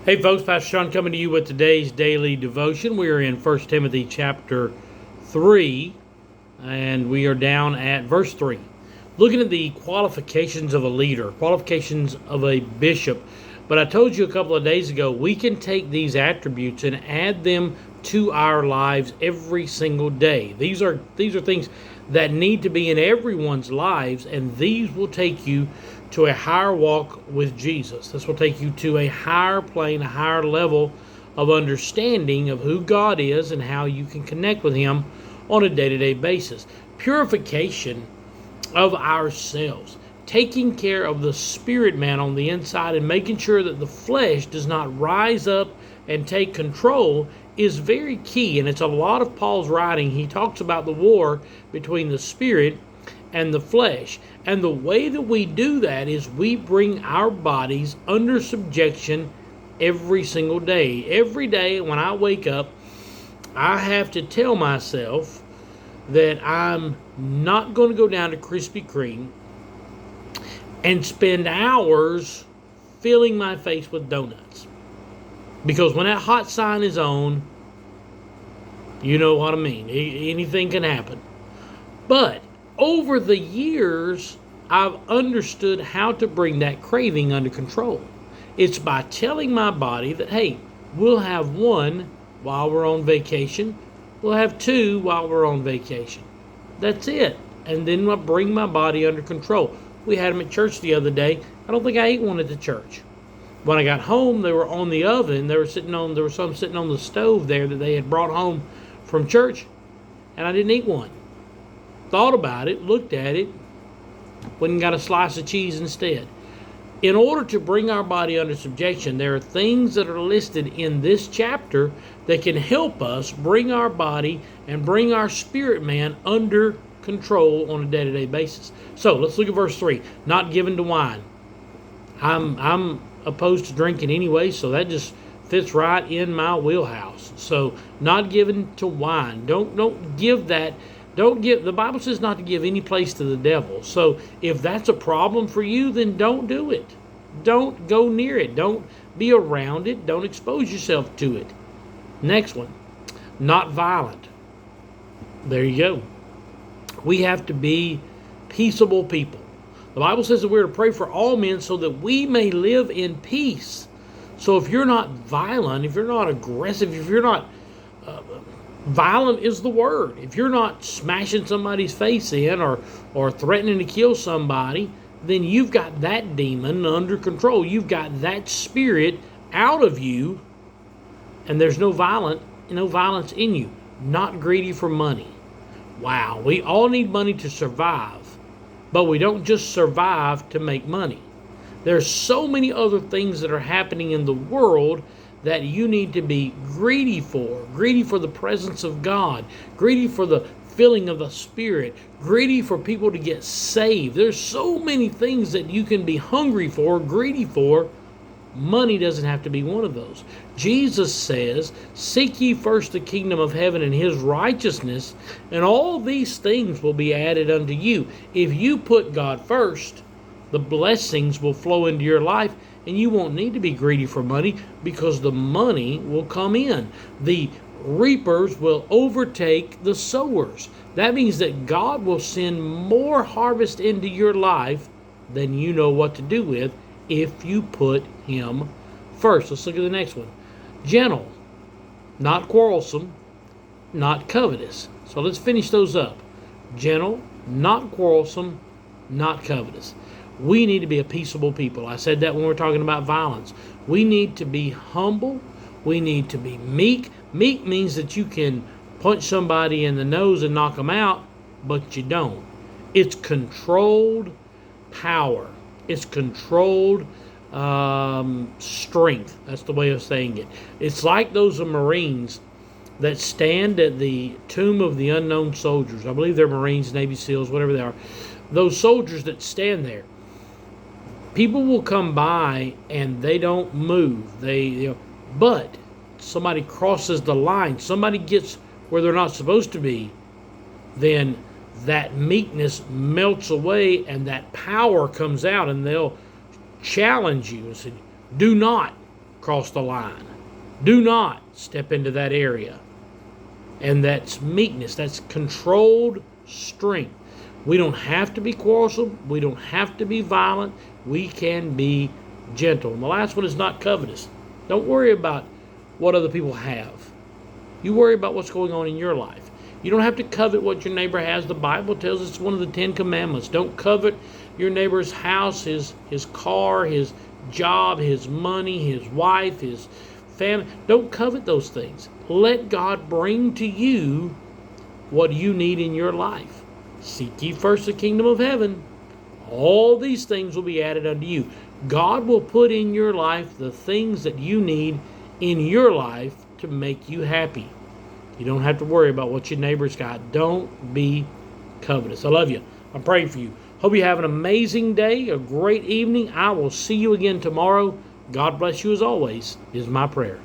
Hey folks, Pastor Sean coming to you with today's daily devotion. We are in 1 Timothy chapter 3, and we are down at verse 3. Looking at the qualifications of a leader, qualifications of a bishop. But I told you a couple of days ago, we can take these attributes and add them to our lives every single day. These are things that need to be in everyone's lives, and these will take you to a higher walk with Jesus. This will take you to a higher plane, a higher level of understanding of who God is and how you can connect with Him on a day-to-day basis. Purification of ourselves, taking care of the spirit man on the inside and making sure that the flesh does not rise up and take control is very key. And it's a lot of Paul's writing. He talks about the war between the spirit and the flesh. And the way that we do that is we bring our bodies under subjection every single day. Every day when I wake up, I have to tell myself that I'm not going to go down to Krispy Kreme and spend hours filling my face with donuts. Because when that hot sign is on, you know what I mean. Anything can happen. But over the years, I've understood how to bring that craving under control. It's by telling my body that, hey, we'll have one while we're on vacation. We'll have two while we're on vacation. That's it. And then I bring my body under control. We had them at church the other day. I don't think I ate one at the church. When I got home, they were on the oven. There was some sitting on the stove there that they had brought home from church, and I didn't eat one. Thought about it, looked at it, went and got a slice of cheese instead. In order to bring our body under subjection, there are things that are listed in this chapter that can help us bring our body and bring our spirit man under control on a day-to-day basis. So let's look at verse 3. Not given to wine. I'm opposed to drinking anyway, so that just fits right in my wheelhouse. So not given to wine. Don't give that. Don't give. The Bible says not to give any place to the devil. So if that's a problem for you, then don't do it. Don't go near it. Don't be around it. Don't expose yourself to it. Next one. Not violent. There you go. We have to be peaceable people. The Bible says that we're to pray for all men so that we may live in peace. So if you're not violent, if you're not aggressive, if you're not violent is the word. If you're not smashing somebody's face in or threatening to kill somebody, then you've got that demon under control. You've got that spirit out of you, and there's no violence in you. Not greedy for money. Wow, we all need money to survive, but we don't just survive to make money. There's so many other things that are happening in the world that you need to be greedy for the presence of God, greedy for the filling of the Spirit, greedy for people to get saved. There's so many things that you can be hungry for, greedy for. Money doesn't have to be one of those. Jesus says, seek ye first the kingdom of heaven and His righteousness, and all these things will be added unto you. If you put God first, the blessings will flow into your life, and you won't need to be greedy for money because the money will come in. The reapers will overtake the sowers. That means that God will send more harvest into your life than you know what to do with if you put Him first. Let's look at the next one. Gentle, not quarrelsome, not covetous. So let's finish those up. Gentle, not quarrelsome, not covetous. We need to be a peaceable people. I said that when we're talking about violence. We need to be humble. We need to be meek. Meek means that you can punch somebody in the nose and knock them out, but you don't. It's controlled power. It's controlled strength. That's the way of saying it. It's like those Marines that stand at the tomb of the unknown soldiers. I believe they're Marines, Navy SEALs, whatever they are. Those soldiers that stand there. People will come by and they don't move. But somebody crosses the line. Somebody gets where they're not supposed to be. Then that meekness melts away and that power comes out, and they'll challenge you and say, do not. cross the line. Do not step into that area. And that's meekness. That's controlled strength. We don't have to be quarrelsome. We don't have to be violent. We can be gentle. And the last one is not covetous. Don't worry about what other people have. You worry about what's going on in your life. You don't have to covet what your neighbor has. The Bible tells us it's one of the 10 commandments. Don't covet your neighbor's house, his car, his job, his money, his wife, his family. Don't covet those things. Let God bring to you what you need in your life. Seek ye first the kingdom of heaven. All these things will be added unto you. God will put in your life the things that you need in your life to make you happy. You don't have to worry about what your neighbor's got. Don't be covetous. I love you. I'm praying for you. Hope you have an amazing day, a great evening. I will see you again tomorrow. God bless you as always, is my prayer.